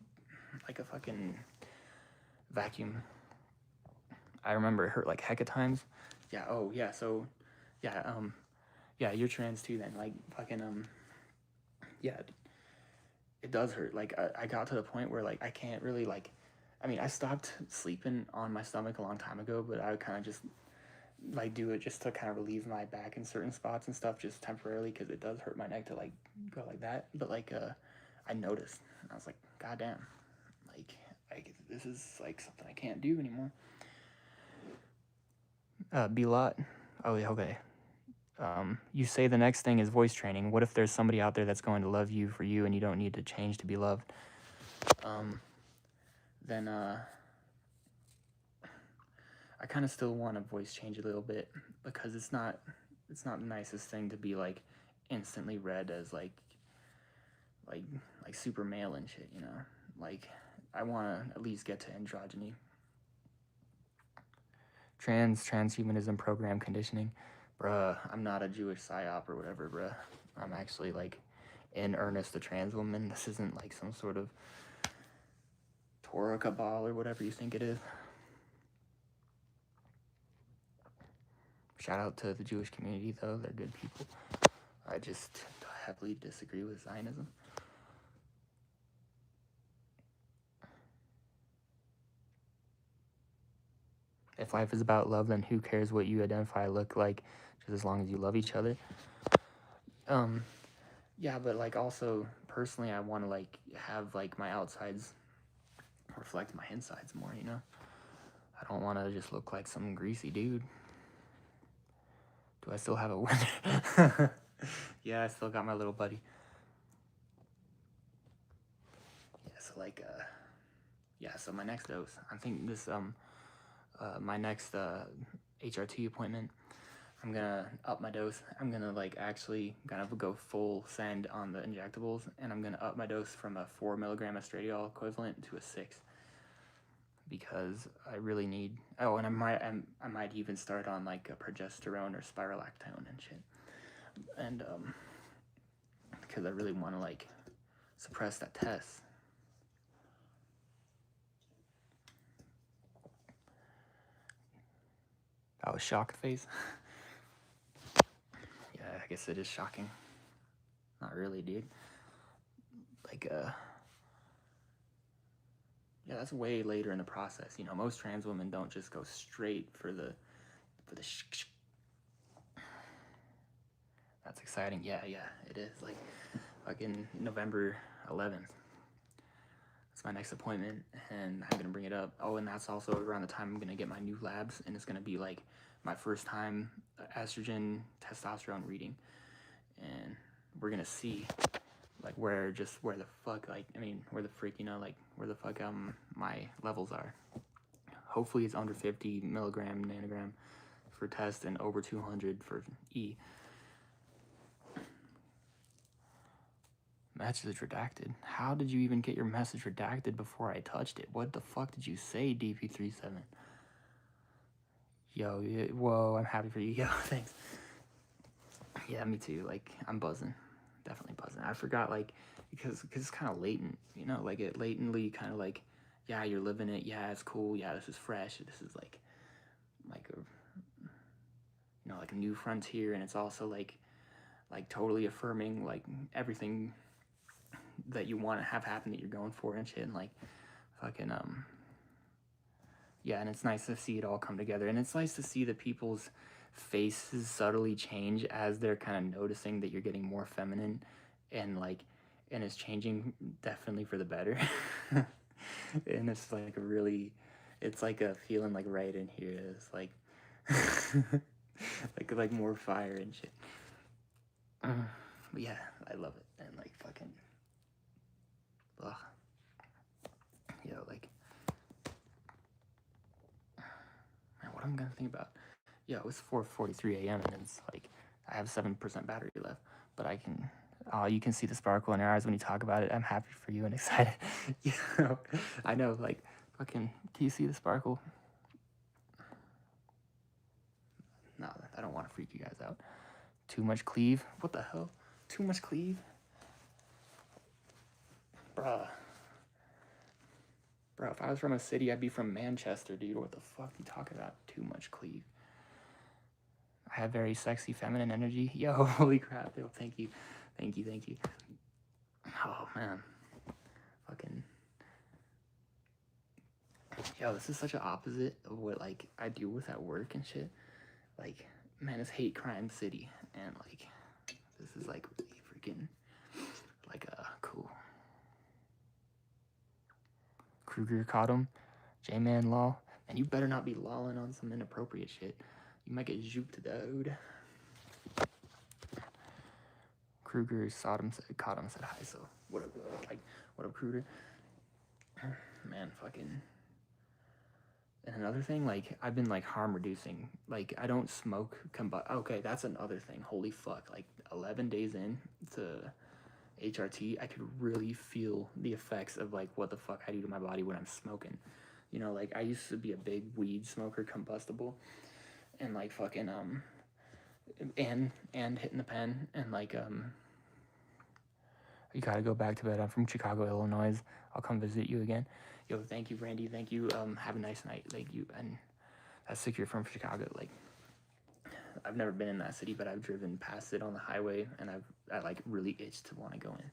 like a fucking vacuum. I remember it hurt like hecka times. Yeah. Oh yeah. So, yeah. Yeah. You're trans too. Then like fucking yeah. It does hurt. Like I got to the point where like I can't really like. I mean, I stopped sleeping on my stomach a long time ago, but I would kind of just like do it just to kind of relieve my back in certain spots and stuff, just temporarily, because it does hurt my neck to like go like that. But like I noticed, and I was like, God damn, like this is like something I can't do anymore. Be lot. Oh yeah, okay. You say the next thing is voice training. What if there's somebody out there that's going to love you for you and you don't need to change to be loved? Then I kind of still want to voice change a little bit, because it's not the nicest thing to be like instantly read as like super male and shit, you know? Like I want to at least get to androgyny. Transhumanism program conditioning. Bruh, I'm not a Jewish psyop or whatever, bruh. I'm actually like in earnest a trans woman. This isn't like some sort of Torah cabal or whatever you think it is. Shout out to the Jewish community though, they're good people. I just heavily disagree with Zionism. If life is about love, then who cares what you identify look like, just as long as you love each other. Yeah, but like also personally I want to like have like my outsides reflect my insides more, you know? I don't want to just look like some greasy dude. Do I still have a winner? Yeah, I still got my little buddy. Yeah, so like yeah, so my next dose, I think this my next HRT appointment, I'm gonna up my dose. I'm gonna like actually kind of go full send on the injectables, and I'm gonna up my dose from a 4 milligram estradiol equivalent to a 6, because I really need. Oh, and I might even start on like a progesterone or spirolactone and shit, and because I really want to like suppress that test. I was shocked face. Yeah, I guess it is shocking. Not really, dude. Like, yeah, that's way later in the process. You know, most trans women don't just go straight for the That's exciting. Yeah, it is. Like, fucking November 11th. That's my next appointment, and I'm gonna bring it up. Oh, and that's also around the time I'm gonna get my new labs, and it's gonna be like my first time estrogen, testosterone reading, and we're gonna see like where the fuck, like, I mean, where the freak, you know, like where the fuck my levels are. Hopefully it's under 50 milligram nanogram for test and over 200 for E. Message redacted. How did you even get your message redacted before I touched it? What the fuck did you say, DP37? Yo, whoa, I'm happy for you. Yo, thanks. Yeah, me too. Like, I'm buzzing. Definitely buzzing. I forgot, like, because it's kind of latent, you know? Like, it latently kind of like, yeah, you're living it. Yeah, it's cool. Yeah, this is fresh. This is like a, you know, like a new frontier. And it's also like totally affirming, like, everything that you want to have happen that you're going for and shit. And like, fucking, yeah, and it's nice to see it all come together. And it's nice to see the people's faces subtly change as they're kind of noticing that you're getting more feminine, and like, and it's changing definitely for the better. And it's like it's like a feeling like right in here. It's like, like more fire and shit. But yeah, I love it. And like fucking, ugh. Yo, like, man, what I'm gonna think about? Yeah, it was 4:43 a.m. and it's like I have 7% battery left, but I can. Oh, you can see the sparkle in your eyes when you talk about it. I'm happy for you and excited. You know, I know, like, fucking. Can you see the sparkle? No, I don't want to freak you guys out. Too much cleave? What the hell? Too much cleave? Bruh. Bro, if I was from a city, I'd be from Manchester, dude. What the fuck you talking about? Too much cleave. I have very sexy feminine energy. Yo, holy crap. Yo, thank you. Thank you. Oh, man. Fucking. Yo, this is such an opposite of what, like, I deal with at work and shit. Like, man, it's hate crime city. And, like, this is, like, really freaking, like, cool. Kruger caught him. J-Man law. And you better not be lawing on some inappropriate shit. You might get juked, dude. Kruger caught him, said hi, so what up, what up, Kruger? Man, fucking. And another thing, like, I've been, like, harm reducing. Like, I don't smoke okay, that's another thing. Holy fuck. Like, 11 days in to HRT, I could really feel the effects of, like, what the fuck I do to my body when I'm smoking. You know, like, I used to be a big weed smoker, combustible, and, like, fucking, and hitting the pen, and, like, you gotta go back to bed. I'm from Chicago, Illinois. I'll come visit you again. Yo, thank you, Randy. Thank you. Have a nice night. Like, you, and that's sick you're from Chicago. Like, I've never been in that city, but I've driven past it on the highway, and I like really itched to want to go in.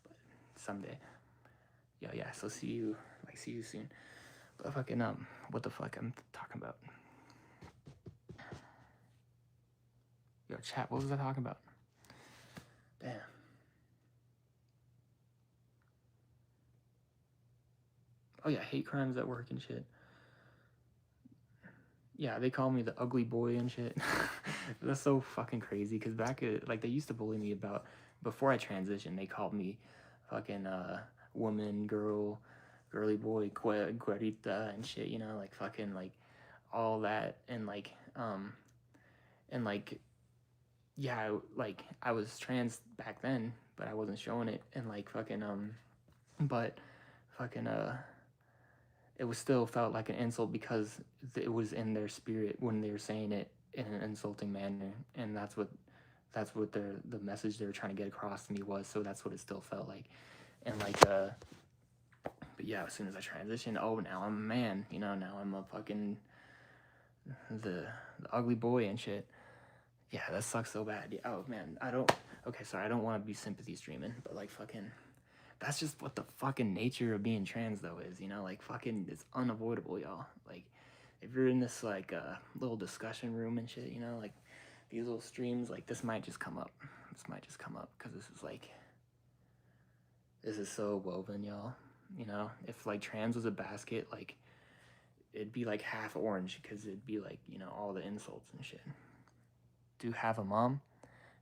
But someday. Yeah. So see you soon. But fucking what the fuck I'm talking about? Yo, chat. What was I talking about? Damn. Oh yeah, hate crimes at work and shit. Yeah, they call me the ugly boy and shit. That's so fucking crazy. Cause back at, like, they used to bully me about, before I transitioned, they called me fucking woman, girl, girly boy, guarita and shit. You know, like fucking like all that, and like yeah, like I was trans back then, but I wasn't showing it, and like fucking but fucking it was still felt like an insult because it was in their spirit when they were saying it in an insulting manner, and that's what the message they were trying to get across to me was. So that's what it still felt like, and like but yeah, as soon as I transitioned, oh, now I'm a man, you know, now I'm a fucking the ugly boy and shit. Yeah, that sucks so bad. Yeah, oh man, I don't want to be sympathy streaming, but like fucking. That's just what the fucking nature of being trans, though, is, you know? Like, fucking, it's unavoidable, y'all. Like, if you're in this, like, little discussion room and shit, you know? Like, these little streams, like, this might just come up. Because this is so woven, y'all. You know? If, like, trans was a basket, like, it'd be, like, half orange, because it'd be, like, you know, all the insults and shit. Do you have a mom?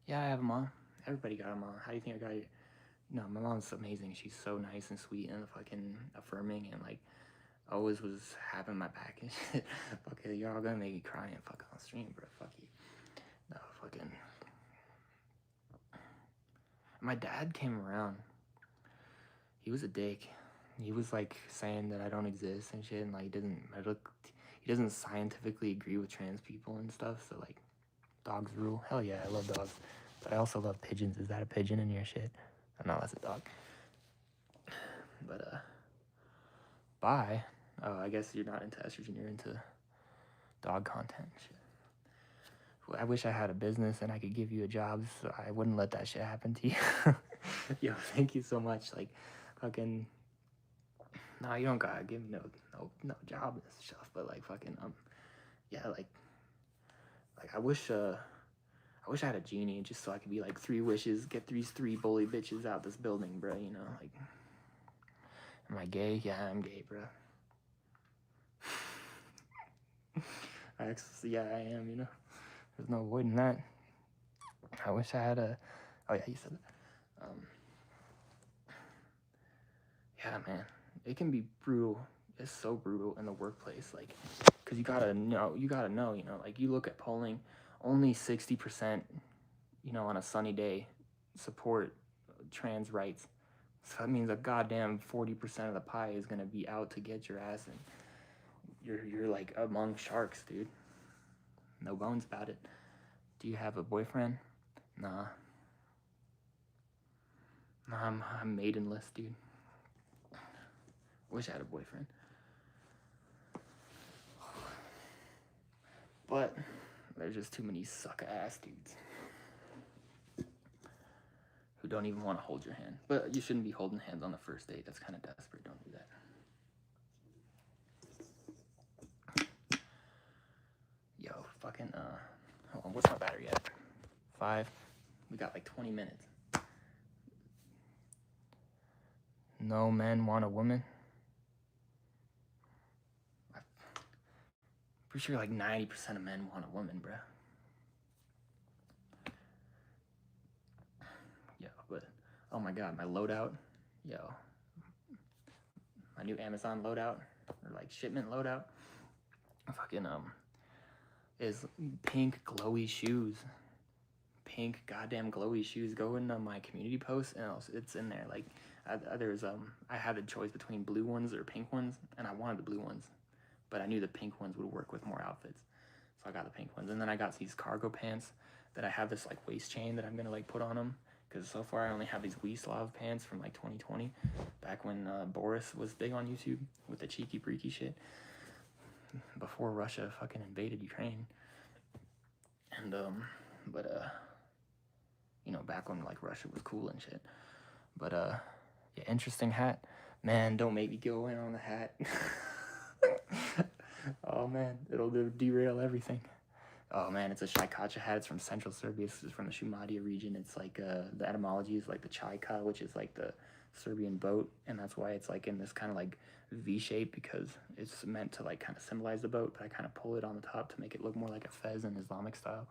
Yeah, I have a mom. Everybody got a mom. How do you think I got it? No, my mom's amazing. She's so nice and sweet and fucking affirming, and like always was having my back and shit. Okay, you're all gonna make me cry and fuck on stream, bro. Fuck you. No, fucking. My dad came around. He was a dick. He was like saying that I don't exist and shit, and like he doesn't scientifically agree with trans people and stuff. So like, dogs rule. Hell yeah, I love dogs, but I also love pigeons. Is that a pigeon in your shit? Oh, no, that's a dog. But, bye. Oh, I guess you're not into estrogen, you're into dog content shit. Well, I wish I had a business and I could give you a job, so I wouldn't let that shit happen to you. Yo, thank you so much. Like, fucking, no, you don't gotta give no job and stuff, but like, fucking, yeah, like, I wish I had a genie just so I could be like 3 wishes, get these 3 bully bitches out this building, bro, you know, like, am I gay? Yeah, I'm gay, bro. Yeah, I am, you know, there's no avoiding that. I wish I had oh yeah, you said that. Yeah, man, it can be brutal. It's so brutal in the workplace, like, because you gotta know, you know, like, you look at polling, only 60%, you know, on a sunny day, support trans rights. So that means a goddamn 40% of the pie is gonna be out to get your ass, and you're like among sharks, dude. No bones about it. Do you have a boyfriend? Nah. I'm maidenless, dude. Wish I had a boyfriend. But there's just too many suck-ass dudes who don't even want to hold your hand. But you shouldn't be holding hands on the first date. That's kind of desperate. Don't do that. Yo, fucking, hold on. What's my battery at? 5. We got like 20 minutes. No men want a woman. I'm pretty sure like 90% of men want a woman, bruh. Yo, but oh my god, my loadout, yo, my new Amazon loadout or like shipment loadout, fucking is pink glowy shoes. Pink goddamn glowy shoes. Go into my community post and it's in there. Like I had a choice between blue ones or pink ones, and I wanted the blue ones, but I knew the pink ones would work with more outfits, so I got the pink ones. And then I got these cargo pants that I have this like waist chain that I'm gonna like put on them, because so far I only have these Weslav pants from like 2020, back when Boris was big on YouTube with the cheeky breaky shit, before Russia fucking invaded Ukraine. And you know, back when like Russia was cool and shit. But yeah, interesting hat. Man, don't make me go in on the hat. Oh man, it'll derail everything. Oh man, it's a Shaikacha hat. It's from Central Serbia. This is from the Shumadia region. It's like the etymology is like the Chaika, which is like the Serbian boat, and that's why it's like in this kind of like V shape, because it's meant to like kind of symbolize the boat, but I kind of pull it on the top to make it look more like a fez in Islamic style.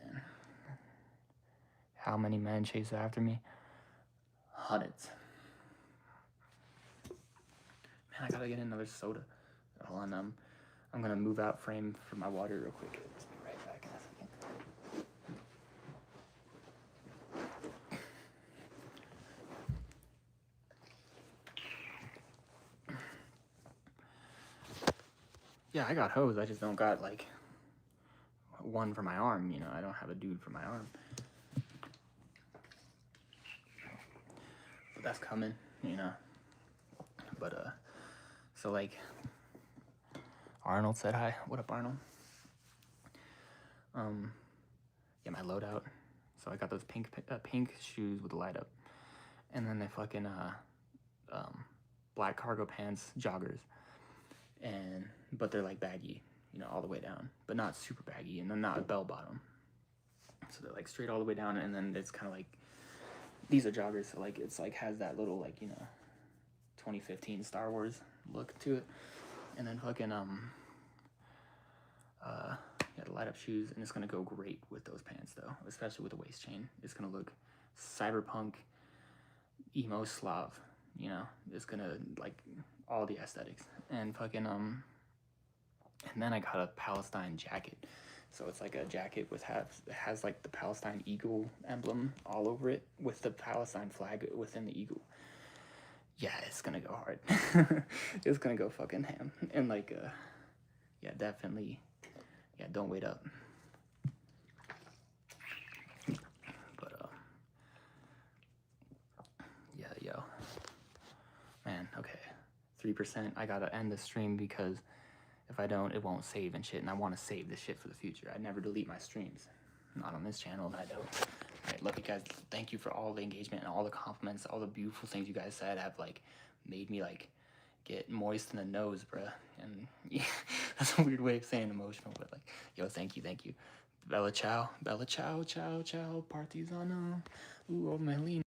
And how many men chase after me? Hundreds. Man, I gotta get another soda. Hold on, I'm gonna move out frame for my water real quick. Just be right back in a second. Yeah, I got hoes. I just don't got like one for my arm. You know, I don't have a dude for my arm. But that's coming. You know. But so like. Arnold said hi. What up, Arnold? Yeah, my loadout. So I got those pink shoes with the light up, and then the fucking black cargo pants, joggers, but they're like baggy, you know, all the way down, but not super baggy, and then not a bell bottom. So they're like straight all the way down, and then it's kind of like, these are joggers, so like it's like has that little like, you know, 2015 Star Wars look to it. And then fucking yeah, the light up shoes, and it's gonna go great with those pants though, especially with the waist chain. It's gonna look cyberpunk, emo Slav, you know. It's gonna like all the aesthetics. And fucking and then I got a Palestine jacket. So it's like a jacket with it has like the Palestine eagle emblem all over it, with the Palestine flag within the eagle. Yeah, it's gonna go hard. It's gonna go fucking ham. And like yeah, definitely, yeah, don't wait up. But yeah, yo, man, okay, 3%. I gotta end the stream because if I don't, it won't save and shit, and I want to save this shit for the future. I never delete my streams, not on this channel. I don't. All right, love you guys. Thank you for all the engagement and all the compliments, all the beautiful things you guys said have like made me like get moist in the nose, bruh. And yeah, that's a weird way of saying emotional, but like, yo, thank you. Bella ciao, ciao, ciao. Partizano. Ooh, oh my lean.